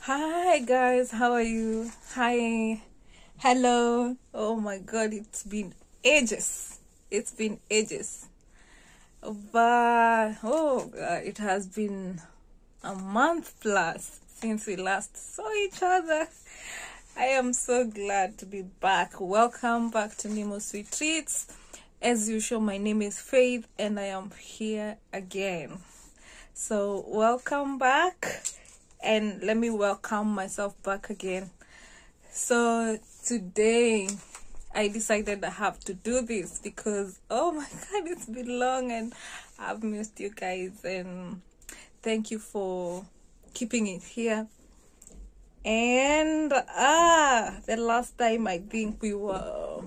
Hi guys, how are you? Hi, hello. Oh my god, it's been ages. It's been ages. But oh god, it has been a month plus since we last saw each other. I am so glad to be back. Welcome back to Nemo Sweet Treats. As usual, my name is Faith and I am here again. So welcome back. And let me welcome myself back again. So today I decided I have to do this because oh my god, it's been long and I've missed you guys, and thank you for keeping it here. And the last time I think we were,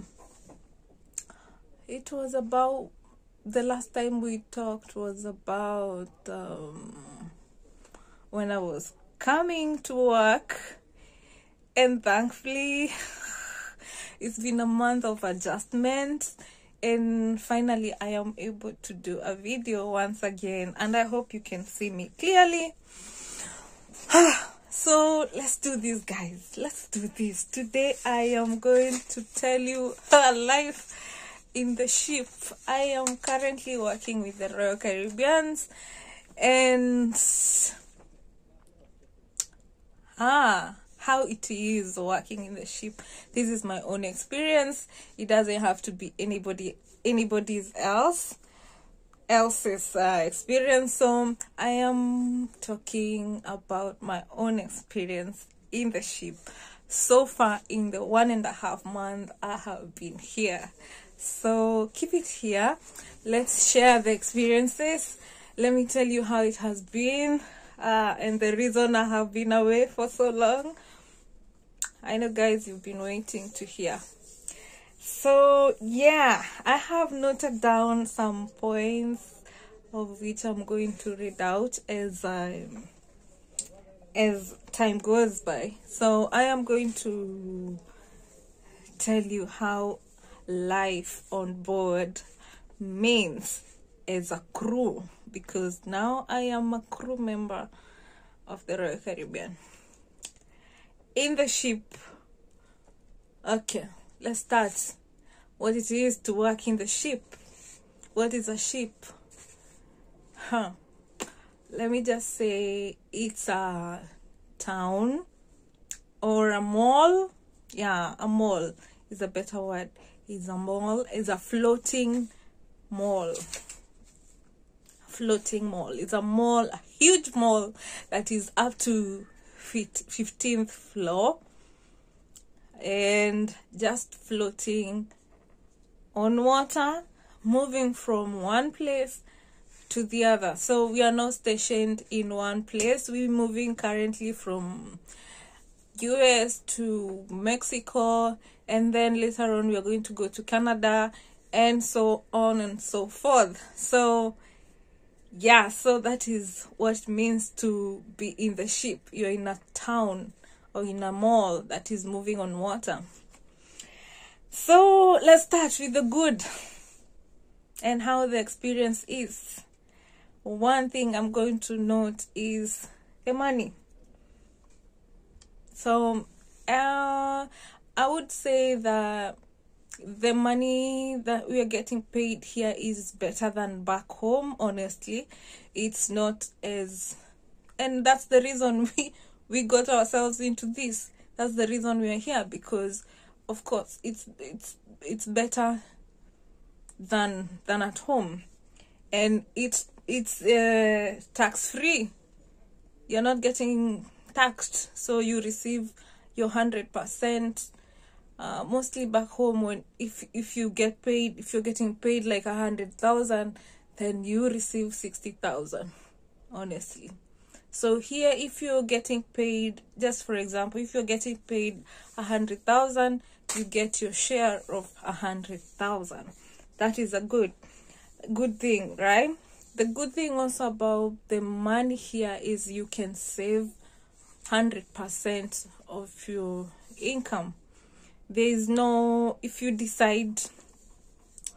it was about, the last time we talked was about when I was coming to work, and thankfully it's been a month of adjustment, and finally I am able to do a video once again, and I hope you can see me clearly. So let's do this, guys. Let's do this. Today I am going to tell you life in the ship. I am currently working with the Royal Caribbeans, and how it is working in the ship. This is my own experience. It doesn't have to be anybody's else's experience. So I am talking about my own experience in the ship so far in the 1.5 months I have been here. So keep it here. Let's share the experiences. Let me tell you how it has been. And the reason I have been away for so long. I know, guys, you've been waiting to hear. So yeah, I have noted down some points of which I'm going to read out as time goes by. So I am going to tell you how life on board means as a crew, because now I am a crew member of the Royal Caribbean in the ship. Okay, let's start. What it is to work in the ship. What is a ship? Let me just say it's a town or a mall. Yeah, a mall is a better word. It's a mall. It's a floating mall. Floating mall. It's a mall, a huge mall that is up to 15th floor and just floating on water, moving from one place to the other. So we are not stationed in one place. We're moving currently from US to Mexico, and then later on we are going to go to Canada, and so on and so forth. So yeah, so that is what it means to be in the ship. You're in a town or in a mall that is moving on water. So let's start with the good and how the experience is. One thing I'm going to note is the money. So I would say that the money that we are getting paid here is better than back home. Honestly, it's not as, and that's the reason we got ourselves into this. That's the reason we are here, because of course it's better than at home, and it's tax free. You're not getting taxed, so you receive your 100%. Mostly back home, when if you get paid, if you're getting paid like 100,000, then you receive 60,000, honestly. So here, if you're getting paid, just for example, if you're getting paid 100,000, you get your share of 100,000. That is a good thing, right? The good thing also about the money here is you can save 100% of your income. There is no, if you decide,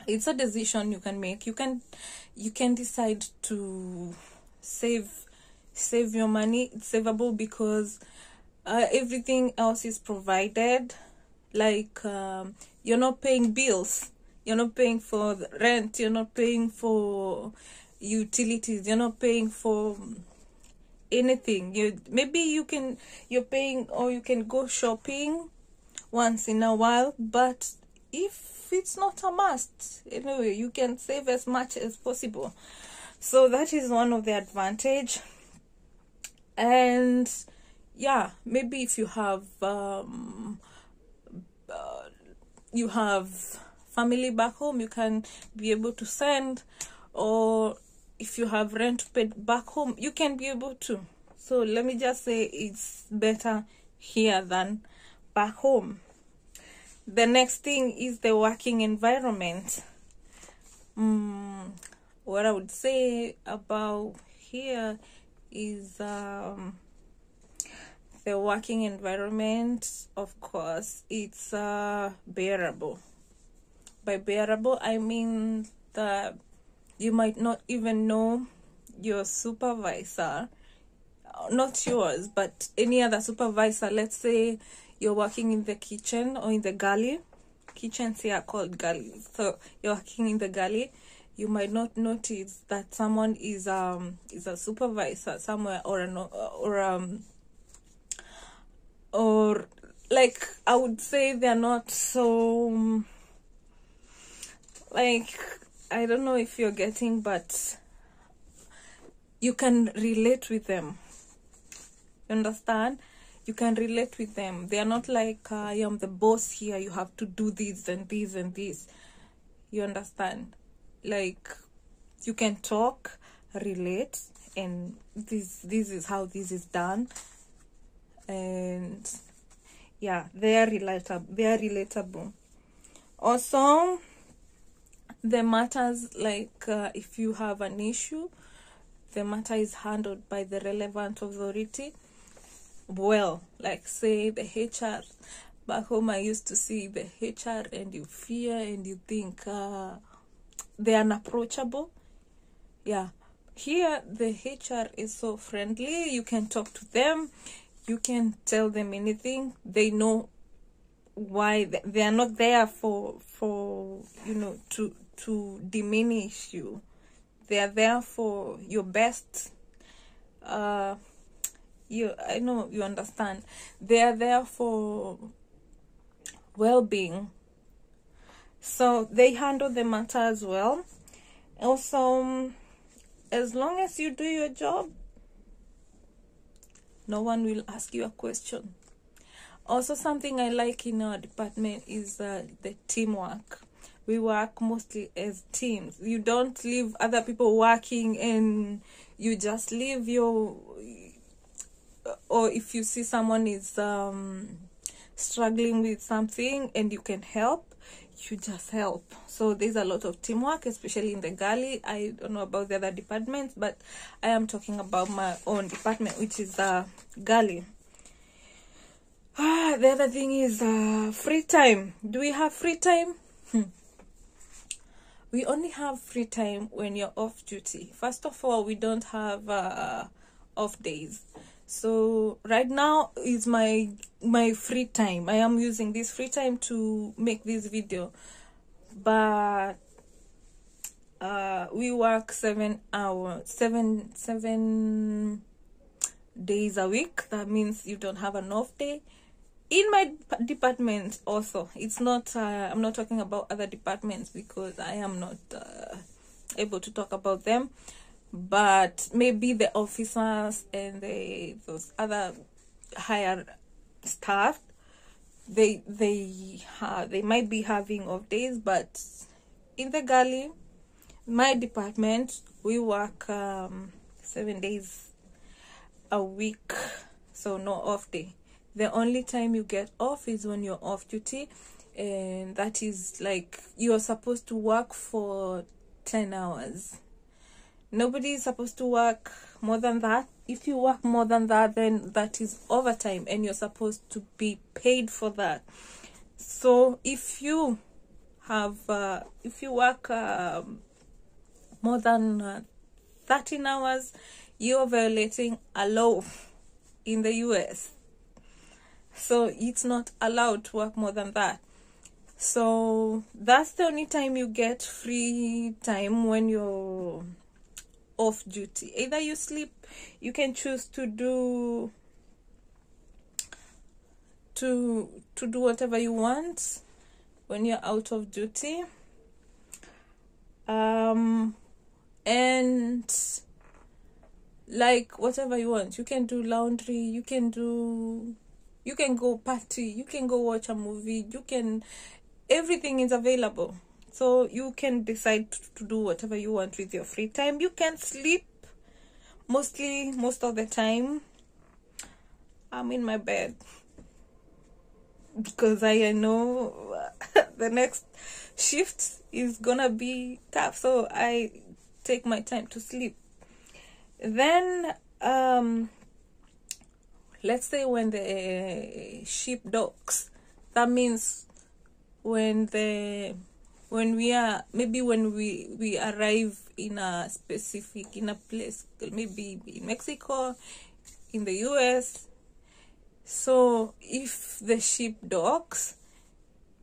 it's a decision you can make. You can decide to save your money. It's savable because everything else is provided. Like you're not paying bills, you're not paying for the rent, you're not paying for utilities, you're not paying for anything. You're paying, or you can go shopping once in a while, but if it's not a must, anyway, you can save as much as possible. So that is one of the advantage. And yeah, maybe if you have family back home, you can be able to send, or if you have rent paid back home, you can be able to. So let me just say it's better here than back home. The next thing is the working environment. What I would say about here is the working environment. Of course, it's bearable. By bearable, I mean that you might not even know your supervisor, not yours, but any other supervisor. Let's say you're working in the kitchen or in the galley. Kitchens here are called galleys. So you're working in the galley, you might not notice that someone is a supervisor somewhere, or like, I would say they're not so, like, I don't know if you're getting, but you can relate with them. You understand? You can relate with them. They are not like, I am the boss here, you have to do this and this and this. You understand? Like, you can talk, relate, and this is how this is done. And yeah, they are relatable. Also, the matters, like if you have an issue, the matter is handled by the relevant authority. Well, like say the HR. Back home, I used to see the HR and you fear and you think they're unapproachable. Yeah, here the HR is so friendly. You can talk to them, you can tell them anything. They know why they are not there for to diminish you. They are there for your best. I know you understand. They are there for well-being. So they handle the matter as well. Also, as long as you do your job, no one will ask you a question. Also, something I like in our department is the teamwork. We work mostly as teams. You don't leave other people working and you just leave or if you see someone is struggling with something and you can help, you just help. So there's a lot of teamwork, especially in the galley. I don't know about the other departments, but I am talking about my own department, which is galley. The other thing is free time. Do we have free time? We only have free time when you're off duty. First of all, we don't have off days. So right now is my free time. I am using this free time to make this video. But we work 7 days a week. That means you don't have an off day. In my department also, it's not I'm not talking about other departments because I am not able to talk about them, but maybe the officers and those other higher staff, they might be having off days. But in the galley, my department, we work 7 days a week, so no off day. The only time you get off is when you're off duty, and that is like you're supposed to work for 10 hours. Nobody is supposed to work more than that. If you work more than that, then that is overtime and you're supposed to be paid for that. So if you work more than 13 hours, you're violating a law in the US. so it's not allowed to work more than that. So that's the only time you get free time when you're off duty. Either you sleep, you can choose to do whatever you want when you're out of duty, and like whatever you want. You can do laundry, you can go party, you can go watch a movie, everything is available. So you can decide to do whatever you want with your free time. You can sleep. Most of the time I'm in my bed because I know the next shift is gonna be tough, so I take my time to sleep. Then let's say when the ship docks, that means when we arrive in a place, maybe in Mexico, in the US. So if the ship docks,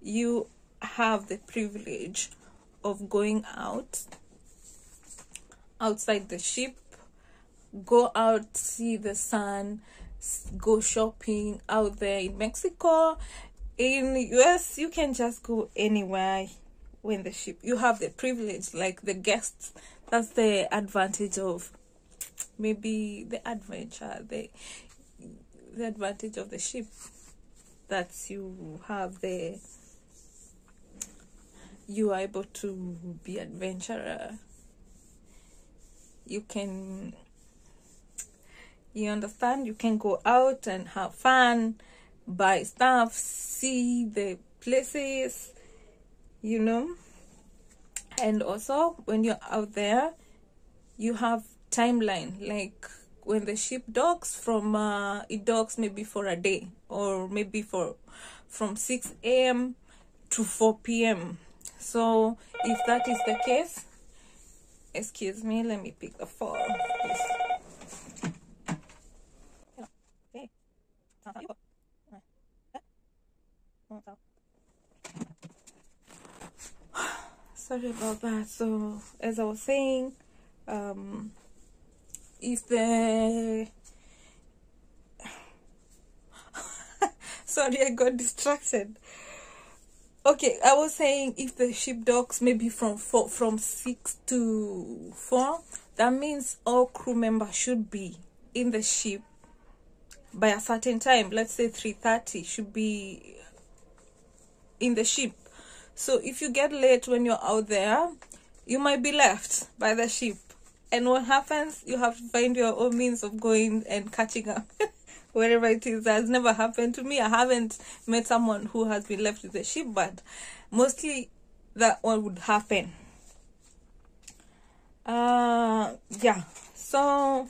you have the privilege of going outside the ship, go out, see the sun, go shopping out there. In Mexico, in the US, you can just go anywhere when the ship, you have the privilege, like the guests. That's the advantage of maybe the adventure, the advantage of the ship, that you are able to be adventurer. You understand, you can go out and have fun, buy stuff, see the places, and also when you're out there, you have timeline, like when the ship docks, it docks maybe for a day, or maybe from 6 a.m. to 4 p.m. So if that is the case, excuse me, let me pick the phone. Sorry about that. So as I was saying, if the sorry, I got distracted. Okay, I was saying if the ship docks maybe from 6 to 4, that means all crew members should be in the ship by a certain time. Let's say 3:30 should be in the ship. So if you get late when you're out there, you might be left by the ship. And what happens? You have to find your own means of going and catching up wherever it is. That has never happened to me. I haven't met someone who has been left with the ship, but mostly that one would happen. Yeah. So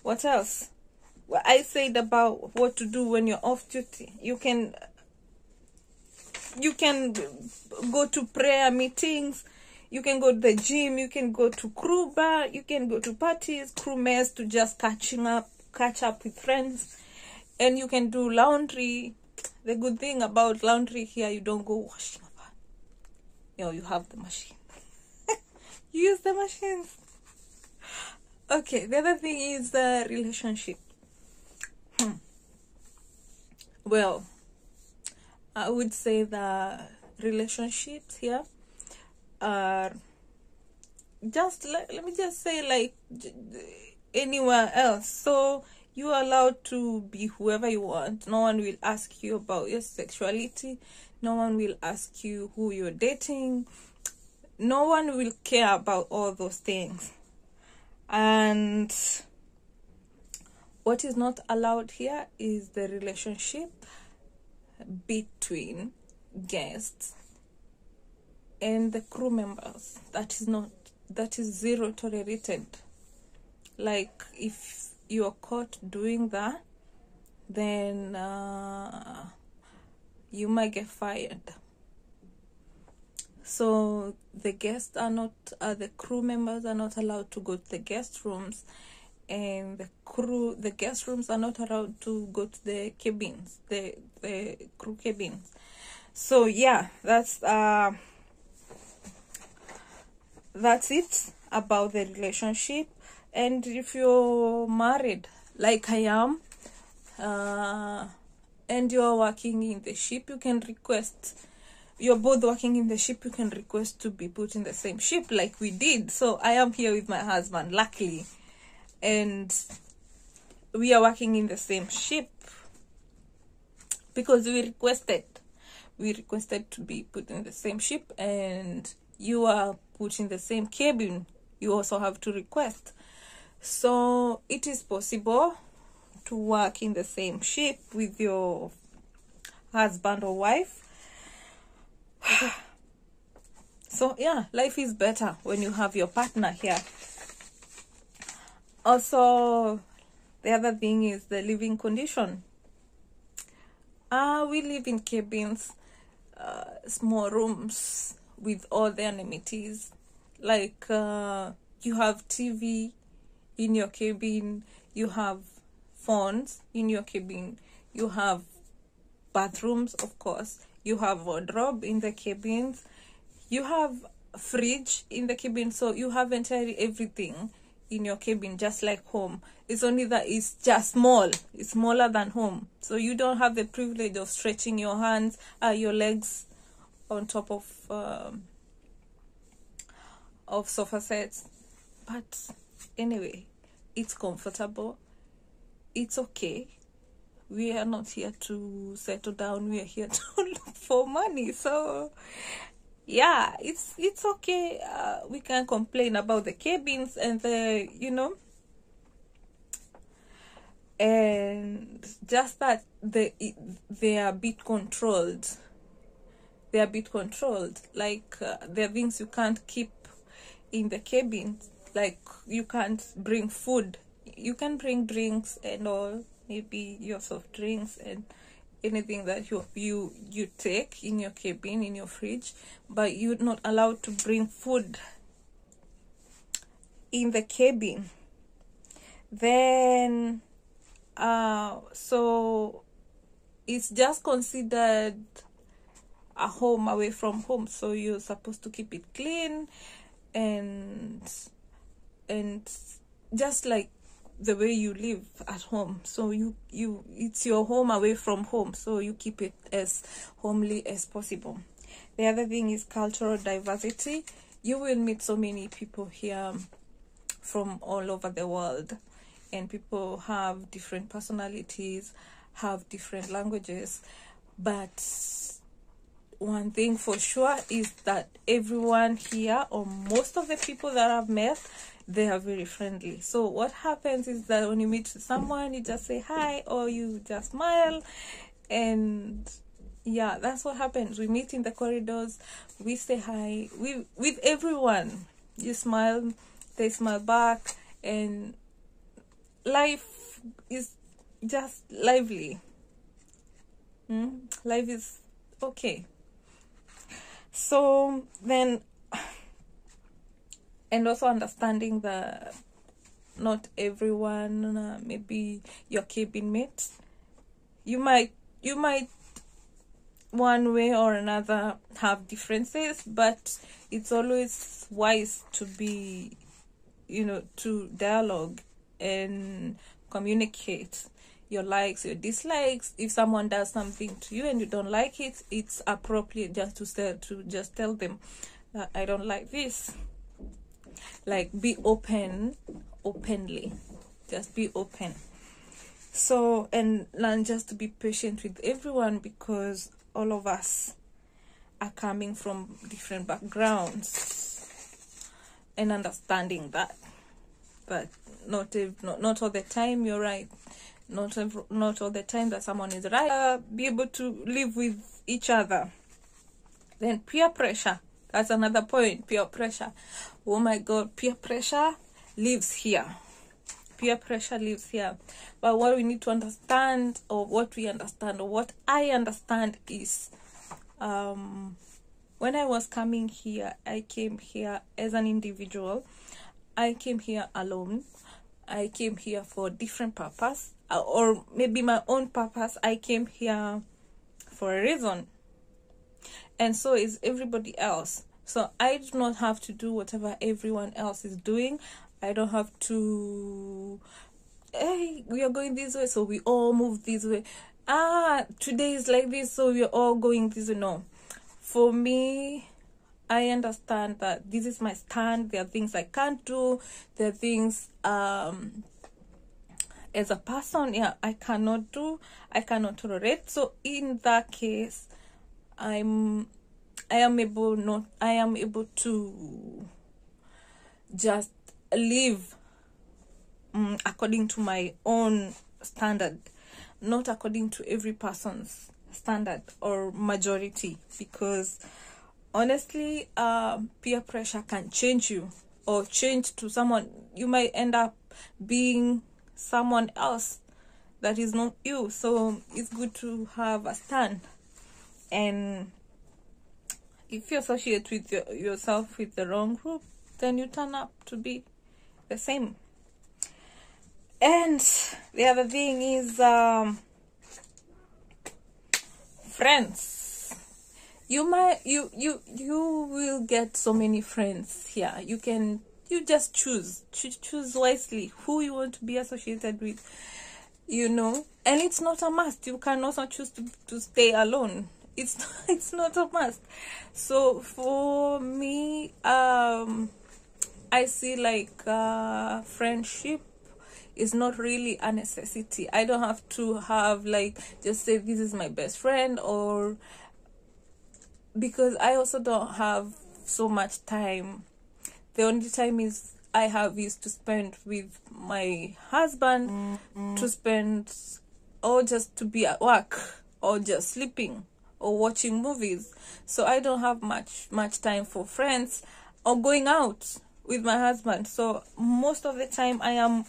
what else? Well, I said about what to do when you're off duty. You can go to prayer meetings, you can go to the gym, you can go to crew bar, you can go to parties, crew mess, to just catch up with friends, and you can do laundry. The good thing about laundry here, you don't go washing up. You have the machine. You use the machines. Okay, the other thing is the relationship. Well, I would say the relationships here are just, let me just say, like anywhere else. So you are allowed to be whoever you want. No one will ask you about your sexuality. No one will ask you who you're dating. No one will care about all those things. And what is not allowed here is the relationship between guests and the crew members. That is zero tolerated. Like if you are caught doing that, then you might get fired. So the crew members are not allowed to go to the guest rooms, and the guest rooms are not allowed to go to the cabins, the crew cabins. So yeah, that's it about the relationship. And if you're married like I am, and you're working in the ship, you can request, you're both working in the ship, you can request to be put in the same ship like we did. So I am here with my husband, luckily, and we are working in the same ship because we requested to be put in the same ship. And you are put in the same cabin, you also have to request. So it is possible to work in the same ship with your husband or wife. So yeah, life is better when you have your partner here. Also, the other thing is the living condition. We live in cabins, small rooms with all the amenities. Like you have TV in your cabin, you have phones in your cabin, you have bathrooms, of course, you have wardrobe in the cabins, you have fridge in the cabin. So you have entirely everything in your cabin, just like home. It's only that it's just small, it's smaller than home. So you don't have the privilege of stretching your hands, your legs on top of sofa sets. But anyway, it's comfortable, it's okay. We are not here to settle down, we are here to look for money. So yeah, it's okay. We can complain about the cabins and the, and just that they are a bit controlled. They are a bit controlled. Like there are things you can't keep in the cabin. Like you can't bring food. You can bring drinks and all, maybe your soft drinks and anything that you take in your cabin, in your fridge, but you're not allowed to bring food in the cabin. Then so it's just considered a home away from home. So you're supposed to keep it clean and just like the way you live at home. So it's your home away from home, so you keep it as homely as possible. The other thing is cultural diversity. You will meet so many people here from all over the world, and people have different personalities, have different languages, but one thing for sure is that everyone here, or most of the people that I've met, they are very friendly. So what happens is that when you meet someone, you just say hi or you just smile, and yeah, that's what happens. We meet in the corridors, we say hi, with everyone. You smile, they smile back, and life is just lively. Life is okay. So then, and also understanding that not everyone, maybe your cabin mates, you might one way or another have differences, but it's always wise to be, to dialogue and communicate your likes, your dislikes. If someone does something to you and you don't like it, it's appropriate just to tell them, I don't like this. Like, be openly, just be open. So, and learn just to be patient with everyone, because all of us are coming from different backgrounds, and understanding that not all the time you're right, not all the time that someone is right. Be able to live with each other. Then peer pressure, that's another point. Peer pressure, oh my god, peer pressure lives here. Peer pressure lives here. But what we need to understand, or what I understand is, when I was coming here, I came here as an individual. I came here alone. I came here for a different purpose, or maybe my own purpose. I came here for a reason, and so is everybody else. So I do not have to do whatever everyone else is doing. I don't have to, hey, we are going this way, so we all move this way. Today is like this, so we're all going this way. No. For me, I understand that this is my stand. There are things I can't do. There are things as a person, I cannot do. I cannot tolerate. So in that case, I am able to just live according to my own standard, not according to every person's standard or majority, because honestly, peer pressure can change you or change to someone. You might end up being someone else that is not you. So it's good to have a stand. And if you associate with yourself with the wrong group, then you turn up to be the same. And the other thing is friends. You will get so many friends here. You just choose wisely who you want to be associated with, and it's not a must. You can also choose to stay alone. It's not a must. So for me, I see like friendship is not really a necessity. I don't have to have just say this is my best friend, or because I also don't have so much time. The only time I have is to spend with my husband, to spend, or just to be at work, or just sleeping, or watching movies. So I don't have much time for friends or going out with my husband. So most of the time I am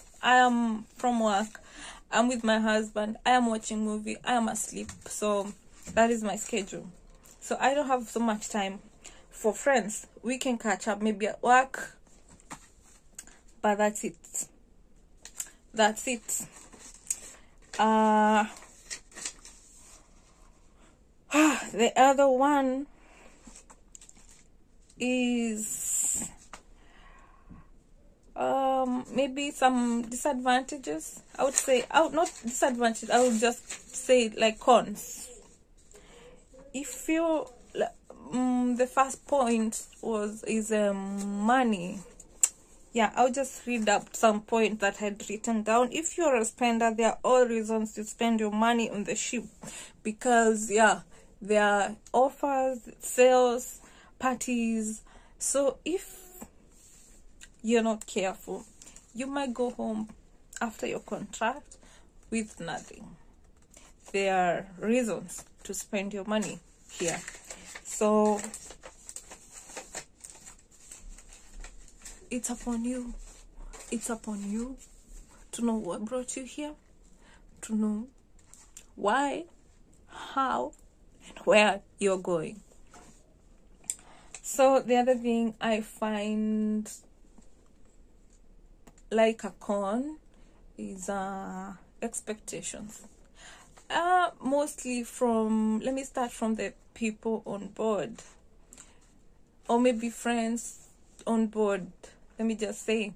from work, I'm with my husband, I am watching movie, I am asleep. So that is my schedule. So I don't have so much time for friends. We can catch up maybe at work, but that's it. The other one is maybe some disadvantages. I would say, not disadvantages, I would just say like cons. If you the first point is money. I'll just read up some points that I had written down. If you're a spender, there are all reasons to spend your money on the ship, because there are offers, sales, parties. So if you're not careful, you might go home after your contract with nothing. There are reasons to spend your money here. So it's upon you to know what brought you here, to know why, how, and where you're going. So the other thing I find like a con is expectations. Mostly let me start from the people on board, or maybe friends on board. Let me just say,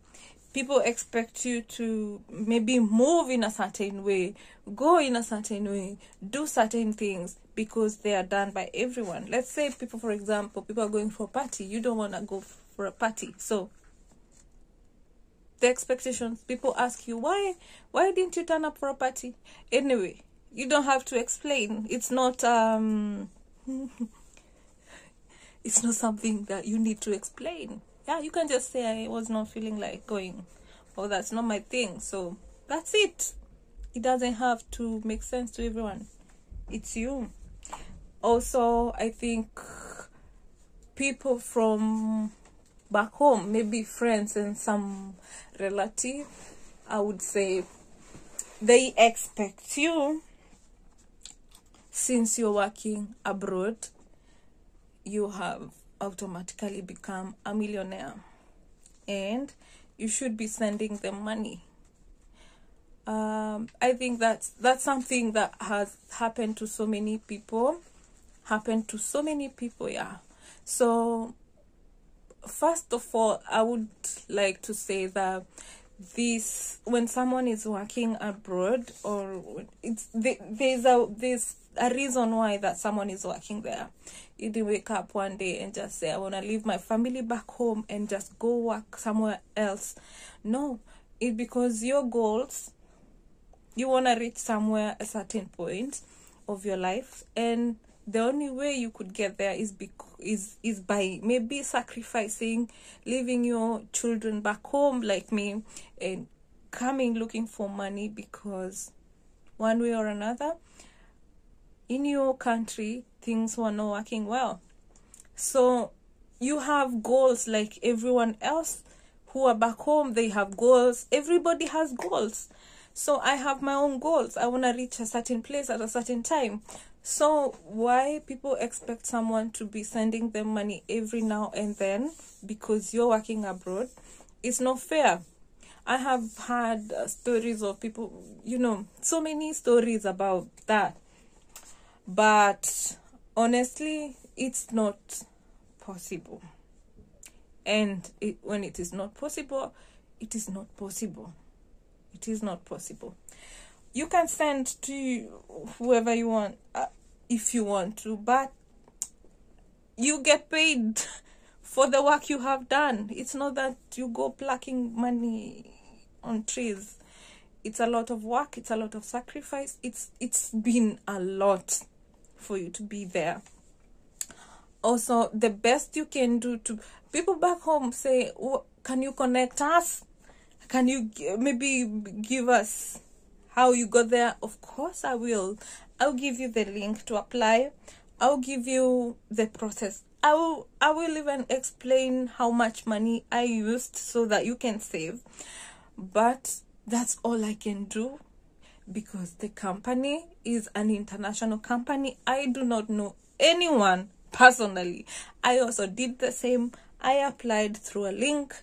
people expect you to maybe move in a certain way, go in a certain way, do certain things because they are done by everyone. Let's say for example, people are going for a party. You don't want to go for a party. So the expectations, people ask you, why didn't you turn up for a party? Anyway, you don't have to explain. It's not it's not something that you need to explain. You can just say I was not feeling like going, or that's not my thing. So that's it. It doesn't have to make sense to everyone. It's you. Also, I think people from back home, maybe friends and some relative, I would say, they expect you, since you're working abroad, you have automatically become a millionaire, and you should be sending them money I think that's something that has happened to so many people. Yeah. So first of all, I would like to say that when someone is working abroad, or there's a reason why that someone is working there. You didn't wake up one day and just say, I want to leave my family back home and just go work somewhere else. No, it's because your goals, you want to reach somewhere, a certain point of your life, and the only way you could get there is by maybe sacrificing, leaving your children back home like me, and coming looking for money, because one way or another in your country things were not working well. So you have goals like everyone else who are back home. They have goals. Everybody has goals. So I have my own goals. I want to reach a certain place at a certain time. So why people expect someone to be sending them money every now and then because you're working abroad? It's not fair. I have had stories of people, so many stories about that. But honestly, it's not possible. And when it is not possible, it is not possible. It is not possible. You can send to whoever you want, if you want to, but you get paid for the work you have done. It's not that you go plucking money on trees. It's a lot of work. It's a lot of sacrifice. It's been a lot for you to be there. Also, the best you can do to people back home, say, can you connect us? Can you maybe give us how you got there? Of course I will. I'll give you the link to apply. I'll give you the process. I will even explain how much money I used so that you can save. But that's all I can do, because the company is an international company. I do not know anyone personally. I also did the same. I applied through a link.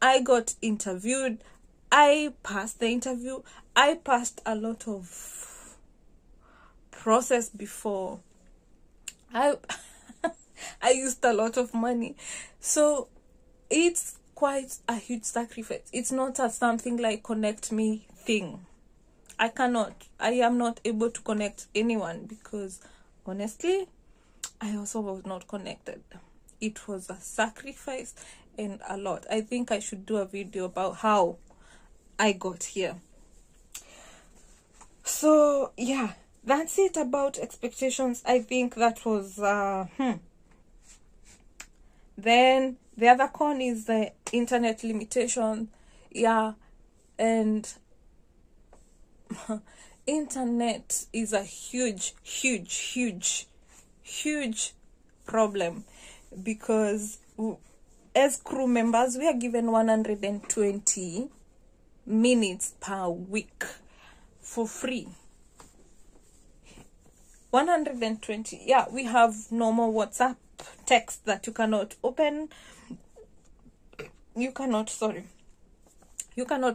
I got interviewed. I passed the interview. I passed a lot of process before. I used a lot of money. So it's quite a huge sacrifice. It's not a something like connect me thing. I am not able to connect anyone because honestly, I also was not connected. It was a sacrifice and a lot. I think I should do a video about how I got here. So yeah, that's it about expectations. I think that was Then the other con is the internet limitation. Yeah, and internet is a huge problem, because as crew members we are given 120 minutes per week for free. 120. Yeah, we have normal WhatsApp text that you cannot open. You cannot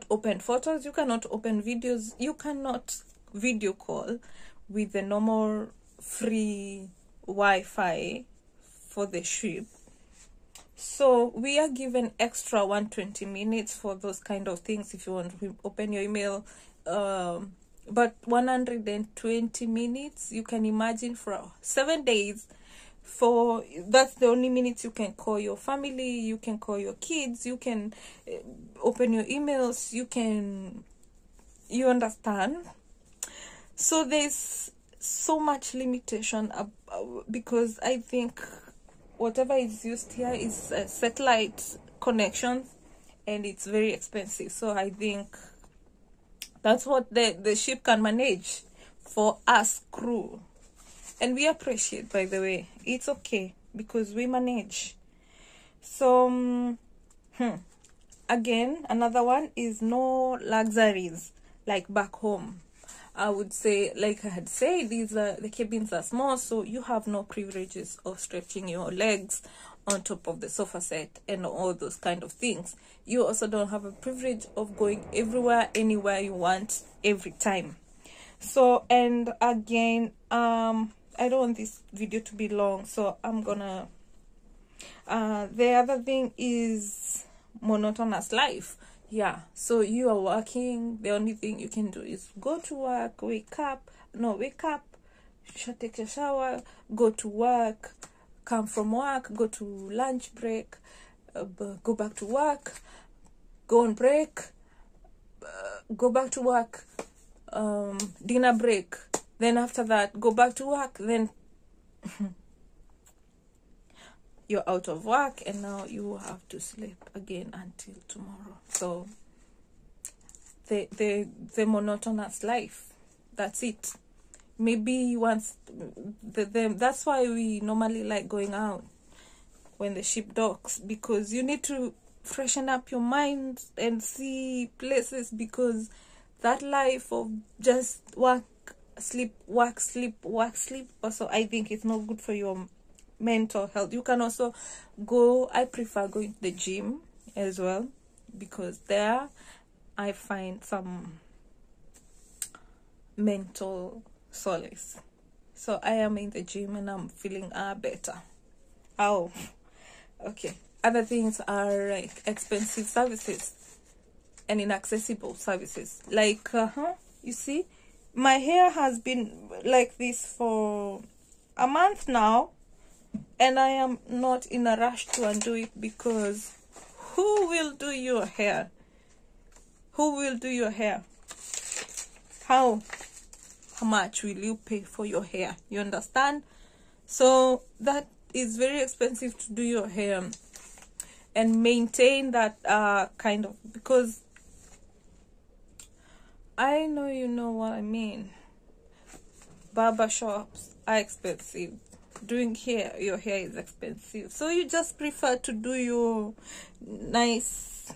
open photos, you cannot open videos, you cannot video call with the normal free Wi-Fi for the ship. So we are given extra 120 minutes for those kind of things if you want to open your email. But 120 minutes, you can imagine, for 7 days. That's the only minutes you can call your family, you can call your kids, you can open your emails, you understand. So there's so much limitation because I think whatever is used here is satellite connection, and it's very expensive. So I think that's what the ship can manage for us crew. And we appreciate, by the way. It's okay because we manage. So, again, another one is no luxuries like back home. I would say, like I had said, the cabins are small, so you have no privileges of stretching your legs on top of the sofa set and all those kind of things. You also don't have a privilege of going everywhere, anywhere you want, every time. So, and again, I don't want this video to be long, so I'm gonna the other thing is monotonous life. Yeah, so you are working, the only thing you can do is go to work, wake up, take a shower, go to work, come from work, go to lunch break, go back to work, go on break, go back to work, dinner break, then after that go back to work, then you're out of work, and now you have to sleep again until tomorrow. So the monotonous life, that's it. Maybe once that's why we normally like going out when the ship docks, because you need to freshen up your mind and see places, because that life of just work, sleep, work, sleep, work, sleep, also I think it's not good for your mental health. You can also go, I prefer going to the gym as well, because there I find some mental solace. So I am in the gym and I'm feeling better. Oh, okay. Other things are like expensive services and inaccessible services. Like, you see, my hair has been like this for a month now, and I am not in a rush to undo it, because who will do your hair? Who will do your hair? How much will you pay for your hair? You understand? So that is very expensive to do your hair and maintain that kind of, because I know you know what I mean. Barber shops are expensive. Doing hair, your hair is expensive, so you just prefer to do your nice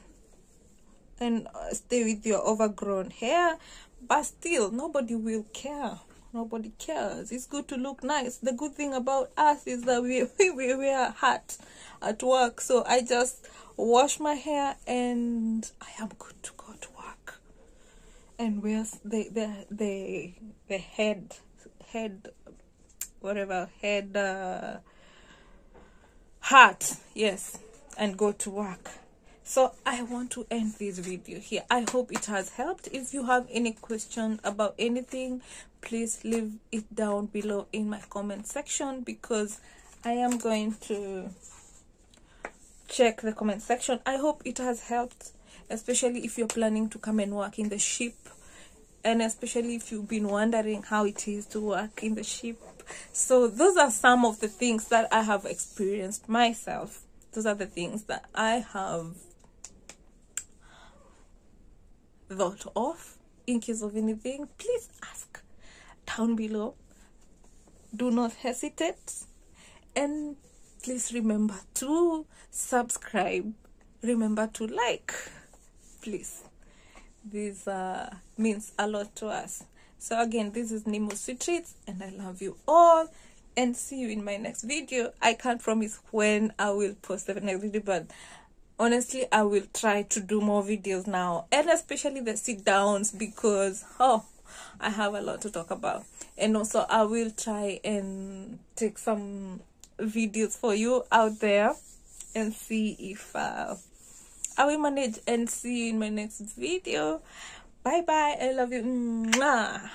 and stay with your overgrown hair. But still, nobody will care. Nobody cares. It's good to look nice. The good thing about us is that we wear a hat at work. So I just wash my hair and I am good to go to work. And where's the head hat, yes, and go to work. So I want to end this video here. I hope it has helped. If you have any question about anything, please leave it down below in my comment section, because I am going to check the comment section. I hope it has helped, especially if you're planning to come and work in the ship, and especially if you've been wondering how it is to work in the ship. So those are some of the things that I have experienced myself. Those are the things that I have thought of. In case of anything, please ask down below. Do not hesitate, and please remember to subscribe. Remember to like, please. This means a lot to us. So again, this is Nemo Sweet Treats, and I love you all, and see you in my next video. I can't promise when I will post the next video, but honestly, I will try to do more videos now, and especially the sit downs, because I have a lot to talk about. And also I will try and take some videos for you out there and see if I will manage. And see you in my next video. Bye bye. I love you. Mwah.